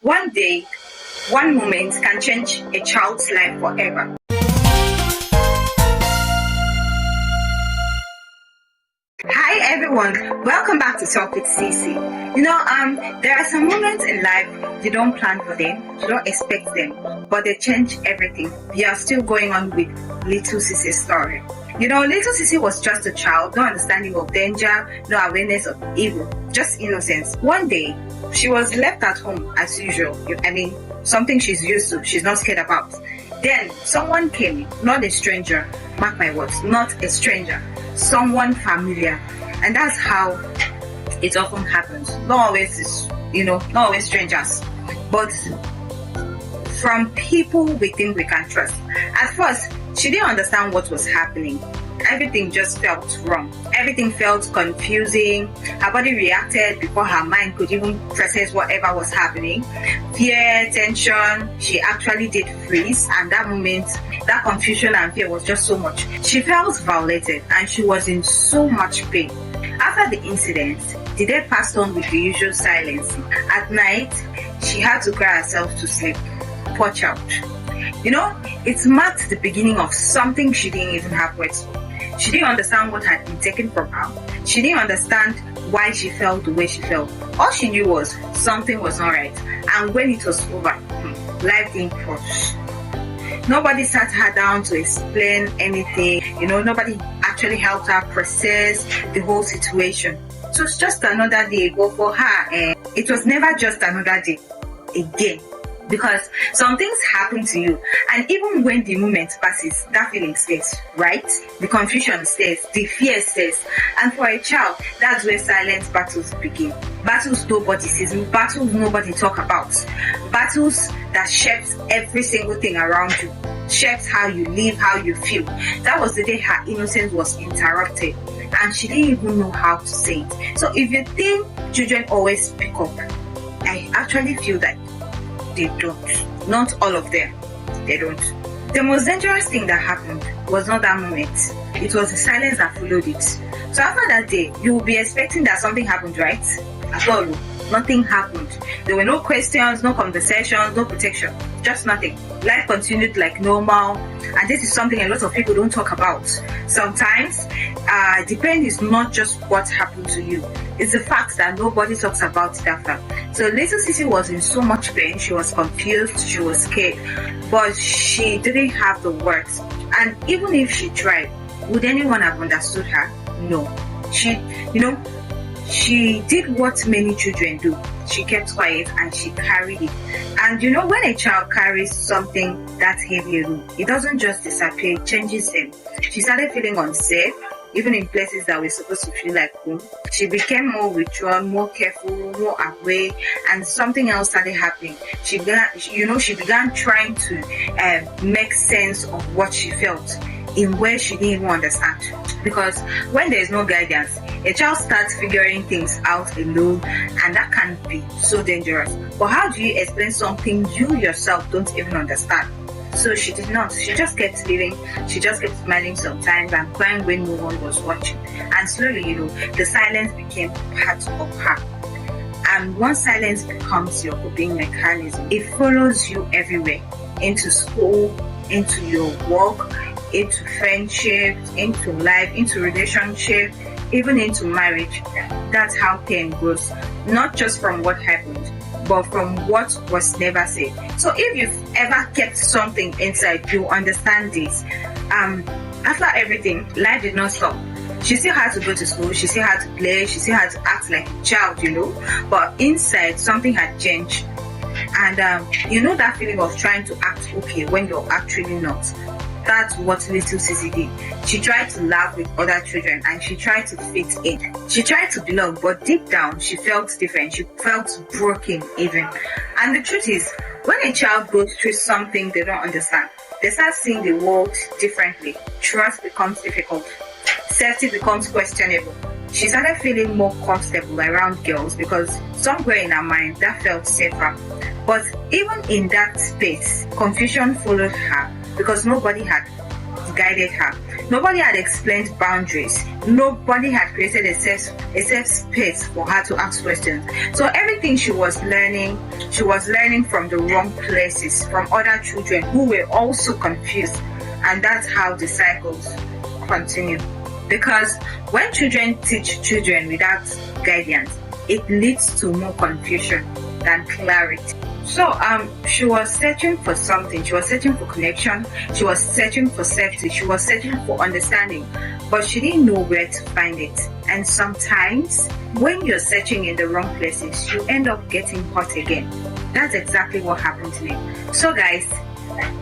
One day, one moment can change a child's life forever. Hi everyone, welcome back to Talk with CC. There are some moments in life you don't plan for them, you don't expect them, but they change everything. We are still going on with Little Cici's story. Little Cici was just a child, no understanding of danger, no awareness of evil, just innocence. One day, she was left at home as usual. Something she's used to, she's not scared about. Then someone came, not a stranger, mark my words, not a stranger, someone familiar. And that's how it often happens. Not always strangers, but from people we think we can trust. At first, she didn't understand what was happening. Everything just felt wrong. Everything felt confusing. Her body reacted before her mind could even process whatever was happening. Fear, tension, she actually did freeze, and that moment, that confusion and fear was just so much. She felt violated and she was in so much pain. After the incident, the day passed on with the usual silence. At night, she had to cry herself to sleep. Poor child. It marked the beginning of something she didn't even have words for. She didn't understand what had been taken from her. She didn't understand why she felt the way she felt. All she knew was something was not right. And when it was over, life didn't pause. Nobody sat her down to explain anything. Nobody actually helped her process the whole situation. It was just another day, but for her, it was never just another day again. Because some things happen to you, and even when the moment passes, that feeling stays, right? The confusion stays, the fear stays. And for a child, that's where silent battles begin. Battles nobody sees, battles nobody talk about. Battles that shapes every single thing around you, shapes how you live, how you feel. That was the day her innocence was interrupted, and she didn't even know how to say it. So if you think children always speak up, I actually feel that they don't. Not all of them. They don't. The most dangerous thing that happened was not that moment. It was the silence that followed it. So after that day, you will be expecting that something happened, right? At all, nothing happened. There were no questions, no conversations, no protection. Just nothing. Life continued like normal. And this is something a lot of people don't talk about. Sometimes, the pain is not just what happened to you. It's the fact that nobody talks about it after. So Little Cici was in so much pain. She was confused. She was scared. But she didn't have the words. And even if she tried, would anyone have understood her? No. She did what many children do. She kept quiet and she carried it. And when a child carries something that heavy, it doesn't just disappear, it changes them. She started feeling unsafe, even in places that were supposed to feel like home. She became more withdrawn, more careful, more away, and something else started happening. She began trying to make sense of what she felt in ways she didn't even understand. Because when there is no guidance, a child starts figuring things out alone, and that can be so dangerous. But how do you explain something you yourself don't even understand? So she did not. She just kept living. She just kept smiling sometimes and crying when no one was watching. And slowly, the silence became part of her. And once silence becomes your coping mechanism, it follows you everywhere. Into school, into your work, into friendship, into life, into relationship, even into marriage. That's how pain grows. Not just from what happened, but from what was never said. So if you've ever kept something inside, you understand this. After everything, life did not stop. She still had to go to school, she still had to play, she still had to act like a child, but inside something had changed. And that feeling of trying to act okay when you're actually not. That's what Little Cici did. She tried to laugh with other children and she tried to fit in. She tried to belong, but deep down she felt different. She felt broken even. And the truth is, when a child goes through something they don't understand, they start seeing the world differently. Trust becomes difficult. Safety becomes questionable. She started feeling more comfortable around girls because somewhere in her mind that felt safer. But even in that space, confusion followed her because nobody had guided her. Nobody had explained boundaries. Nobody had created a safe space for her to ask questions. So everything she was learning from the wrong places, from other children who were also confused. And that's how the cycles continue. Because when children teach children without guidance, it leads to more confusion than clarity. So she was searching for something. She was searching for connection. She was searching for safety. She was searching for understanding, but she didn't know where to find it. And sometimes when you're searching in the wrong places, you end up getting hurt again. That's exactly what happened to me. So guys,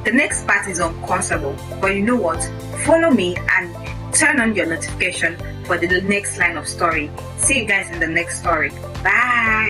the next part is uncomfortable, but you know what? Follow me and turn on your notification for the next line of story. See you guys in the next story. Bye.